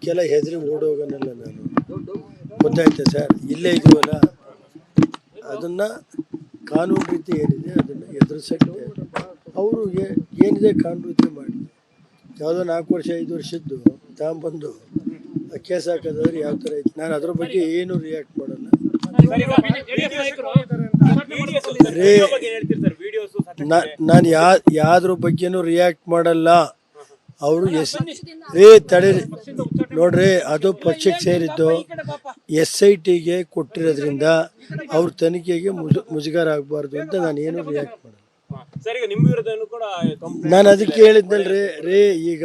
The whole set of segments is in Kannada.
ಕೆಲ ಹೆದರಿ ಓಡೋಗನಲ್ಲ ನಾನು, ಗೊತ್ತಾಯ್ತಾ ಸರ್? ಇಲ್ಲೇ ಇದೀವಲ್ಲ, ಅದನ್ನ ಕಾನೂನು ರೀತಿ ಏನಿದೆ ಅದನ್ನು ಎದುರಿಸಕ್ಕೆ ಅವರು ಏನಿದೆ ಕಾನೂನು ರೀತಿ ಮಾಡಿ, ಯಾವುದೋ 4 ವರ್ಷ 5 ವರ್ಷದ್ದು ತಗೊಂಬಂದು ಕೇಸ್ ಹಾಕೋದಾದ್ರೆ ಯಾವ ಥರ ಐತೆ? ನಾನು ಅದ್ರ ಬಗ್ಗೆ ಏನು ರಿಯಾಕ್ಟ್ ಮಾಡಲ್ಲ ರೇ. ನಾನು ಯಾವ್ದ್ರ ಬಗ್ಗೆನೂ ರಿಯಾಕ್ಟ್ ಮಾಡಲ್ಲ. ಅವರು ತಡೀರಿ ನೋಡ್ರಿ, ಅದು ಪಕ್ಷಕ್ಕೆ ಸೇರಿದ್ದು SITಗೆ ಕೊಟ್ಟಿರೋದ್ರಿಂದ ಅವ್ರ ತನಿಖೆಗೆ ಮುಜುಗರ ಆಗಬಾರ್ದು ಅಂತ ನಾನು ಏನು ರಿಯಾಕ್ಟ್ ಮಾಡಲ್ಲ. ನಾನು ಅದಕ್ಕೆ ಹೇಳಿದ್ನಲ್ರಿ ರೇ, ಈಗ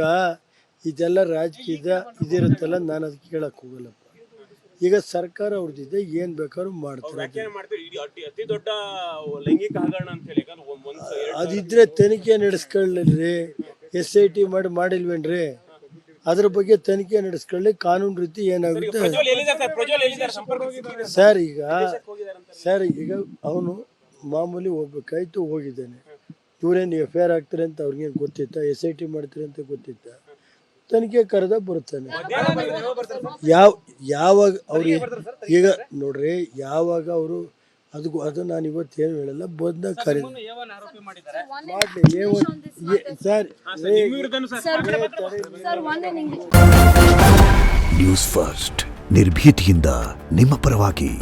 ಇದೆಲ್ಲ ರಾಜಕೀಯದ ಇದಿರುತ್ತಲ್ಲ, ನಾನು ಅದಕ್ಕೆ ಹೇಳಕ್ ಹೋಗಲ್ಲಪ್ಪ. ಈಗ ಸರ್ಕಾರ ಅವ್ರದ್ದಿದೆ, ಏನ್ ಬೇಕಾದ್ರೂ ಮಾಡ್ತಾರೆ. ಅದಿದ್ರೆ ತನಿಖೆ ನಡೆಸ್ಕೊಳ್ಳಿ. SIT ಮಾಡಿಲ್ವೇನ್ರಿ? ಅದ್ರ ಬಗ್ಗೆ ತನಿಖೆ ನಡೆಸ್ಕೊಳ್ಳಿ, ಕಾನೂನು ರೀತಿ ಏನಾಗುತ್ತೆ ಸರ್. ಈಗ ಅವನು ಮಾಮೂಲಿ ಹೋಗ್ಬೇಕಾಯ್ತು, ಹೋಗಿದ್ದಾನೆ. ಇವ್ರೇನು FIR ಆಗ್ತಾರೆ ಅಂತ ಅವ್ರಿಗೇನು ಗೊತ್ತಿತ್ತ? SIT ಮಾಡ್ತಾರೆ ಅಂತ ಗೊತ್ತಿತ್ತ? ತನಿಖೆ ಕರೆದ ಬರ್ತಾನೆ. ಯಾವಾಗ ಅವ್ರಿಗೆ ಈಗ ನೋಡ್ರಿ, ಯಾವಾಗ ಅವರು ಅದು ನಾನು ಇವತ್ತೇನು ಹೇಳಲ್ಲ, ಬಂದಾಗ ಕರೆ ಮಾಡಲಿ ಸರ್. ನ್ಯೂಸ್ ಫಸ್ಟ್, ನಿರ್ಭೀತಿಯಿಂದ ನಿಮ್ಮ ಪರವಾಗಿ.